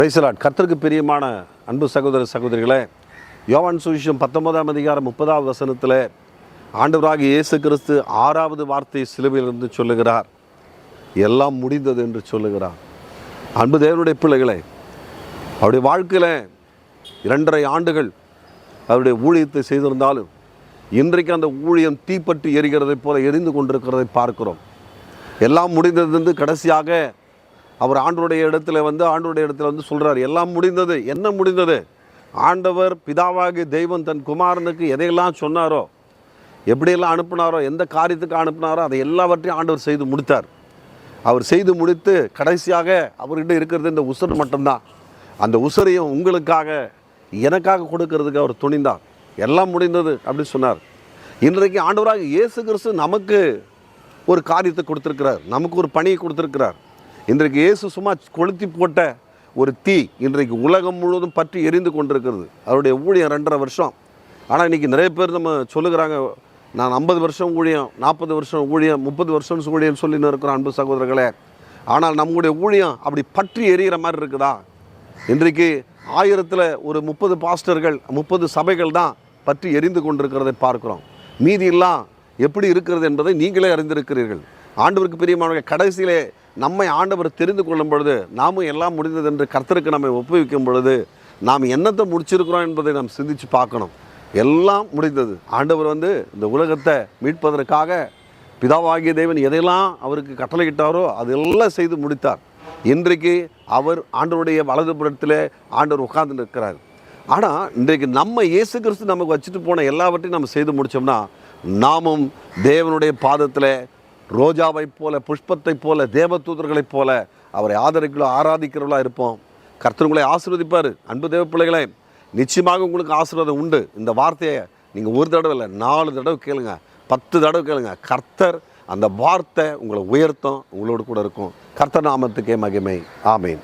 Praise the Lord. கர்த்தருக்கு பிரியமான அன்பு சகோதர சகோதரிகளே, யோவான் சுவிசேஷம் 19ஆம் அதிகாரம் 30வது வசனத்தில் ஆண்டவராகிய இயேசு கிறிஸ்து 6வது வார்த்தை சிலுவையிலிருந்து சொல்லுகிறார், எல்லாம் முடிந்தது என்று சொல்லுகிறார். அன்பு தேவனுடைய பிள்ளைகளே, அவருடைய வாழ்க்கையில் 2.5 ஆண்டுகள் அவருடைய ஊழியத்தை செய்திருந்தாலும் இன்றைக்கு அந்த ஊழியம் தீப்பற்றி எரிகிறதைப் போல எரிந்து கொண்டிருக்கிறதை பார்க்கிறோம். எல்லாம் முடிந்தது கடைசியாக அவர் ஆண்டவருடைய இடத்துல வந்து சொல்கிறார், எல்லாம் முடிந்தது. என்ன முடிந்தது? ஆண்டவர் பிதாவாகிய தெய்வம் தன் குமாரனுக்கு எதையெல்லாம் சொன்னாரோ, எப்படியெல்லாம் அனுப்பினாரோ, எந்த காரியத்துக்கு அனுப்பினாரோ அதை எல்லாவற்றையும் ஆண்டவர் செய்து முடித்தார். அவர் செய்து முடித்து கடைசியாக அவர்கிட்ட இருக்கிறது இந்த உசுர் மட்டும்தான். அந்த உசுரையும் உங்களுக்காக எனக்காக கொடுக்கறதுக்கு அவர் துணிந்தார். எல்லாம் முடிந்தது அப்படி சொன்னார். இன்றைக்கு ஆண்டவராக இயேசு கிறிஸ்து நமக்கு ஒரு காரியத்தை கொடுத்துருக்கிறார், நமக்கு ஒரு பணியை கொடுத்துருக்கிறார். இன்றைக்கு இயேசு சும்மா கொளுத்தி போட்ட ஒரு தீ இன்றைக்கு உலகம் முழுவதும் பற்றி எரிந்து கொண்டிருக்கிறது. அவருடைய ஊழியம் 2.5 வருஷம். ஆனால் இன்றைக்கி நிறைய பேர் நம்ம சொல்லுகிறாங்க, நான் 50 வருஷம் ஊழியம், 40 வருஷம் ஊழியம், 30 வருஷம் ஊழியம் சொல்லின்னு இருக்கிறோம் அன்பு சகோதரர்களே. ஆனால் நம்முடைய ஊழியம் அப்படி பற்றி எரிகிற மாதிரி இருக்குதா? இன்றைக்கு 1000ல் ஒரு 30 பாஸ்டர்கள், 30 சபைகள் தான் பற்றி எரிந்து கொண்டிருக்கிறதை பார்க்குறோம். மீதியெல்லாம் எப்படி இருக்கிறது என்பதை நீங்களே அறிந்திருக்கிறீர்கள். ஆண்டவருக்கு பிரியமானவர்கள், கடைசியிலே நம்மை ஆண்டவர் தெரிந்து கொள்ளும் பொழுது, நாமும் எல்லாம் முடிந்தது என்று கர்த்தருக்கு நம்மை ஒப்புவிக்கும் பொழுது நாம் என்னத்தை முடிச்சிருக்கிறோம் என்பதை நாம் சிந்தித்து பார்க்கணும். எல்லாம் முடிந்தது. ஆண்டவர் இந்த உலகத்தை மீட்பதற்காக பிதாவாகிய தேவன் எதையெல்லாம் அவருக்கு கட்டளையிட்டாரோ அதெல்லாம் செய்து முடித்தார். இன்றைக்கு அவர் ஆண்டவருடைய வலதுபுறத்தில் ஆண்டவர் உட்கார்ந்து இருக்கிறார். ஆனால் இன்றைக்கு நம்ம இயேசு கிறிஸ்து நமக்கு வச்சுட்டு போன எல்லாவற்றையும் நம்ம செய்து முடித்தோம்னா நாமும் தேவனுடைய பாதத்தில் ரோஜாவை போல, புஷ்பத்தை போல, தேவதூதர்களைப் போல அவரை ஆராதிக்கிறவர்களா இருப்போம். கர்த்தர் உங்களை ஆசீர்வதிப்பார். அன்பு தேவ பிள்ளைகளே, நிச்சயமாக உங்களுக்கு ஆசீர்வாதம் உண்டு. இந்த வார்த்தையை நீங்கள் ஒரு தடவை இல்லை, 4 தடவை கேளுங்க, 10 தடவை கேளுங்க. கர்த்தர் அந்த வார்த்தை உங்களை உயர்த்தும், உங்களோடு கூட இருக்கும். கர்த்தர் நாமத்துக்கே மகிமை. ஆமேன்.